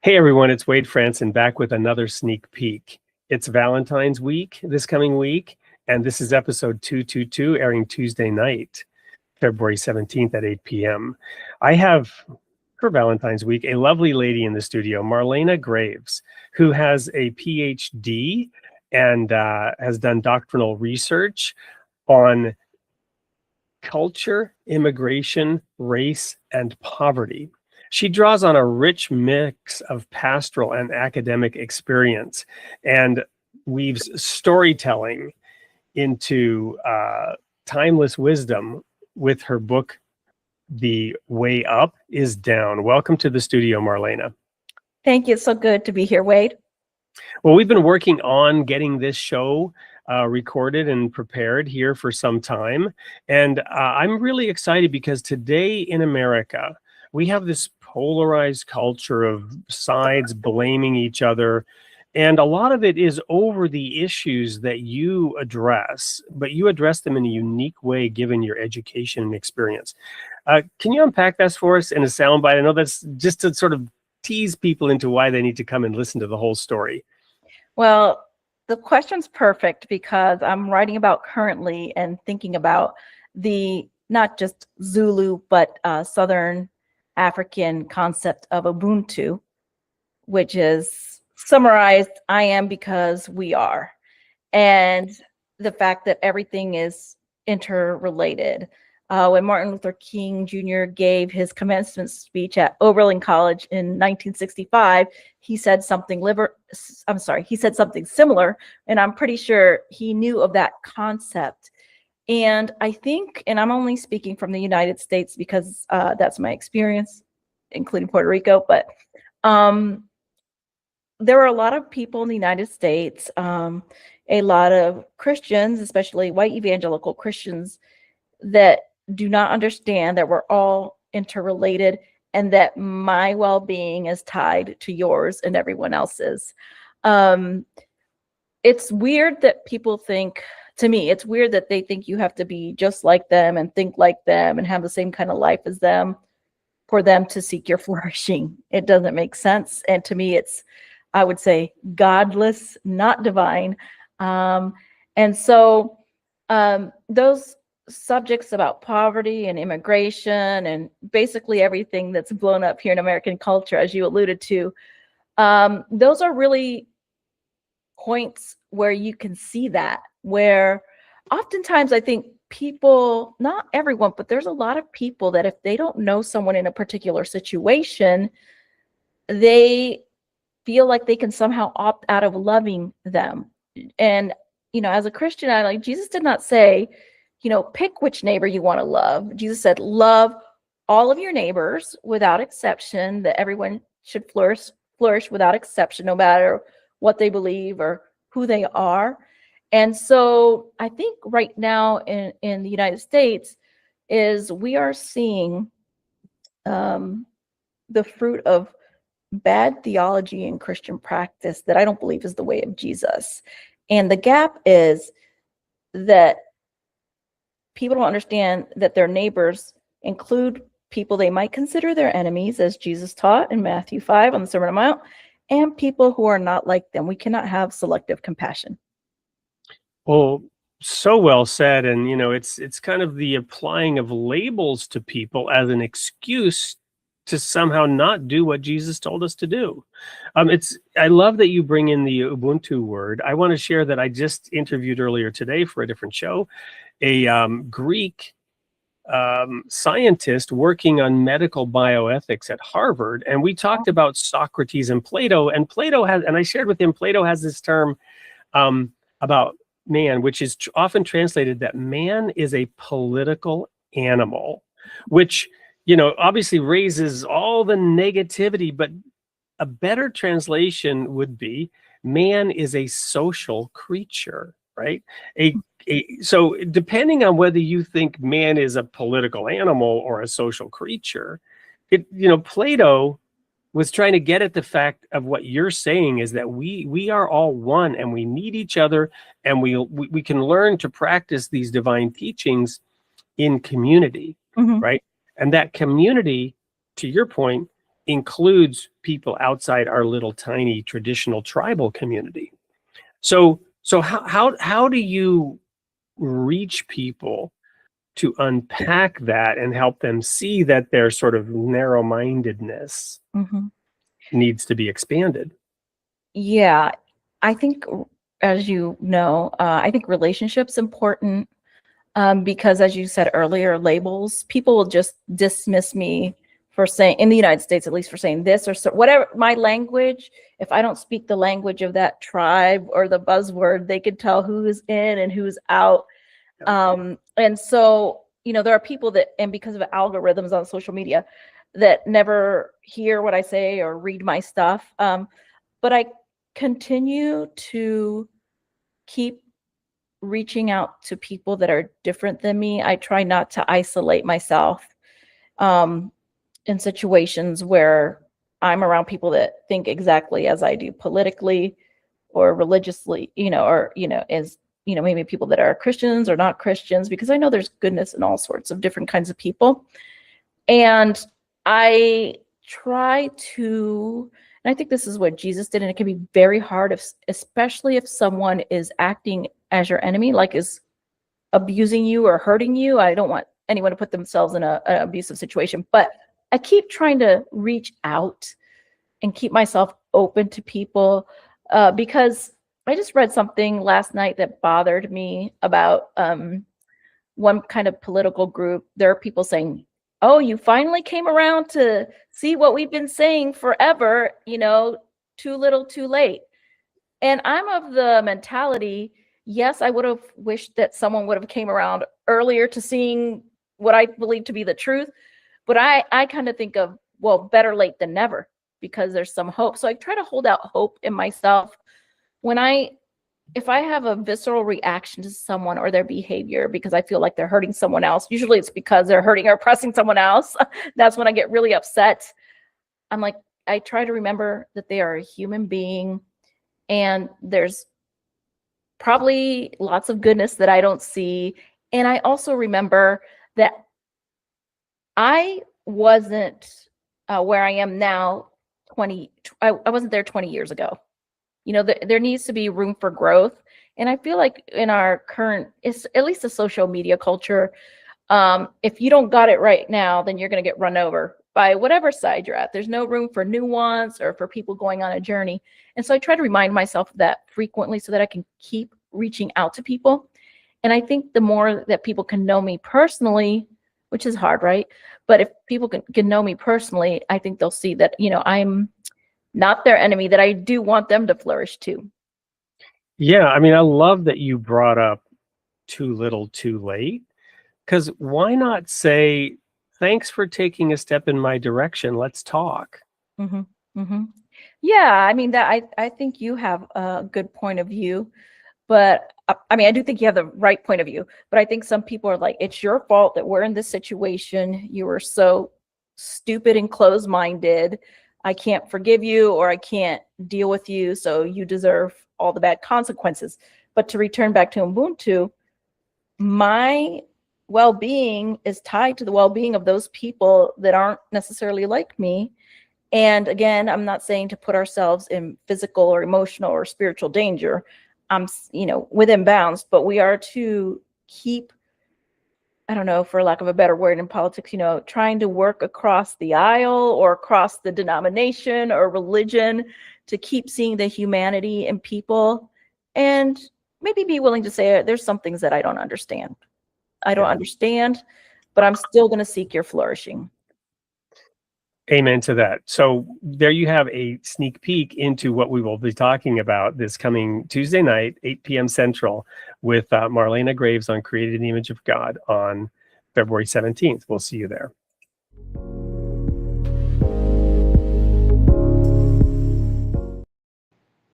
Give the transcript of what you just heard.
Hey everyone, it's Wade Franson back with another sneak peek. It's Valentine's week this coming week, and this is episode 222 airing Tuesday night, February 17th at 8 p.m. I have, for Valentine's week, a lovely lady in the studio, Marlena Graves, who has a PhD and has done doctoral research on culture, immigration, race, and poverty. She draws on a rich mix of pastoral and academic experience and weaves storytelling into timeless wisdom with her book, The Way Up is Down. Welcome to the studio, Marlena. Thank you. It's so good to be here, Wade. Well, we've been working on getting this show recorded and prepared here for some time. And I'm really excited because today in America, we have this polarized culture of sides blaming each other. And a lot of it is over the issues that you address, but you address them in a unique way given your education and experience. Can you unpack that for us in a soundbite? I know that's just to sort of tease people into why they need to come and listen to the whole story. Well, the question's perfect because I'm writing about currently and thinking about the not just Zulu, but Southern African concept of Ubuntu, which is summarized, I am because we are. And the fact that everything is interrelated. When Martin Luther King Jr. gave his commencement speech at Oberlin College in 1965, he said something similar, and I'm pretty sure he knew of that concept. And I think, and I'm only speaking from the United States because that's my experience, including Puerto Rico, but there are a lot of people in the United States, a lot of Christians, especially white evangelical Christians, that do not understand that we're all interrelated and that my well-being is tied to yours and everyone else's. It's weird that people think, to me, it's weird that they think you have to be just like them and think like them and have the same kind of life as them for them to seek your flourishing. It doesn't make sense. And to me, it's, I would say, godless, not divine. And so those subjects about poverty and immigration and basically everything that's blown up here in American culture, as you alluded to, those are really points where you can see that, where oftentimes I think people, not everyone, but there's a lot of people that if they don't know someone in a particular situation, they feel like they can somehow opt out of loving them. And, you know, as a Christian, I like, Jesus did not say, you know, pick which neighbor you want to love. Jesus said, love all of your neighbors without exception, that everyone should flourish without exception, no matter what they believe or who they are. And so I think right now in the United States is we are seeing the fruit of bad theology and Christian practice that I don't believe is the way of Jesus. And the gap is that people don't understand that their neighbors include people they might consider their enemies, as Jesus taught in Matthew 5 on the Sermon on the Mount, and people who are not like them. We cannot have selective compassion. Well, so well said. And, you know, it's kind of the applying of labels to people as an excuse to somehow not do what Jesus told us to do. I love that you bring in the Ubuntu word. I want to share that I just interviewed earlier today for a different show, a Greek scientist working on medical bioethics at Harvard. And we talked about Socrates and Plato, and I shared with him, Plato has this term about man, which is often translated that man is a political animal, which, you know, obviously raises all the negativity, but a better translation would be man is a social creature, right? So depending on whether you think man is a political animal or a social creature, Plato was trying to get at the fact of what you're saying is that we are all one and we need each other, and we can learn to practice these divine teachings in community, right? And that community, to your point, includes people outside our little tiny traditional tribal community. So how do you reach people to unpack that and help them see that their sort of narrow-mindedness Mhm. needs to be expanded? Yeah, I think, as you know, I think relationships important, because as you said earlier, labels, people will just dismiss me for saying, in the United States, at least, for saying this or so, whatever my language. If I don't speak the language of that tribe or the buzzword, they could tell who's in and who's out. And so, there are people that, and because of algorithms on social media, that never hear what I say or read my stuff. But I continue to keep reaching out to people that are different than me. I try not to isolate myself um, in situations where I'm around people that think exactly as I do politically or religiously, or, as, maybe people that are Christians or not Christians, because I know there's goodness in all sorts of different kinds of people. And I try to, and I think this is what Jesus did, and it can be very hard, especially if someone is acting as your enemy, like is abusing you or hurting you. I don't want anyone to put themselves in an abusive situation, but I keep trying to reach out and keep myself open to people, because I just read something last night that bothered me about one kind of political group. There are people saying, "Oh, you finally came around to see what we've been saying forever, too little, too late." And I'm of the mentality, yes, I would have wished that someone would have came around earlier to seeing what I believe to be the truth. But I kind of think of, well, better late than never, because there's some hope. So I try to hold out hope in myself when if I have a visceral reaction to someone or their behavior because I feel like they're hurting someone else. Usually it's because they're hurting or oppressing someone else. That's when I get really upset. I'm like, I try to remember that they are a human being, and there's probably lots of goodness that I don't see. And I also remember that I wasn't where I am now. I wasn't there 20 years ago. There needs to be room for growth. And I feel like in our current, at least the social media culture, if you don't got it right now, then you're going to get run over by whatever side you're at. There's no room for nuance or for people going on a journey. And so I try to remind myself of that frequently so that I can keep reaching out to people. And I think the more that people can know me personally, which is hard, right? But if people can know me personally, I think they'll see that, I'm not their enemy, that I do want them to flourish too. Yeah, I mean, I love that you brought up too little, too late, because why not say, thanks for taking a step in my direction. Let's talk. Mm-hmm. Mm-hmm. Yeah, I mean, that I think you have a good point of view, but I mean, I do think you have the right point of view, but I think some people are like, it's your fault that we're in this situation. You were so stupid and closed-minded. I can't forgive you, or I can't deal with you, so you deserve all the bad consequences. But to return back to Ubuntu, my well-being is tied to the well-being of those people that aren't necessarily like me. And again, I'm not saying to put ourselves in physical or emotional or spiritual danger. I'm, within bounds, but we are to keep, I don't know, for lack of a better word in politics, trying to work across the aisle or across the denomination or religion to keep seeing the humanity in people, and maybe be willing to say, there's some things that I don't understand. But I'm still going to seek your flourishing. Amen to that. So there you have a sneak peek into what we will be talking about this coming Tuesday night, 8 p.m. Central, with Marlena Graves on Created in the Image of God on February 17th. We'll see you there.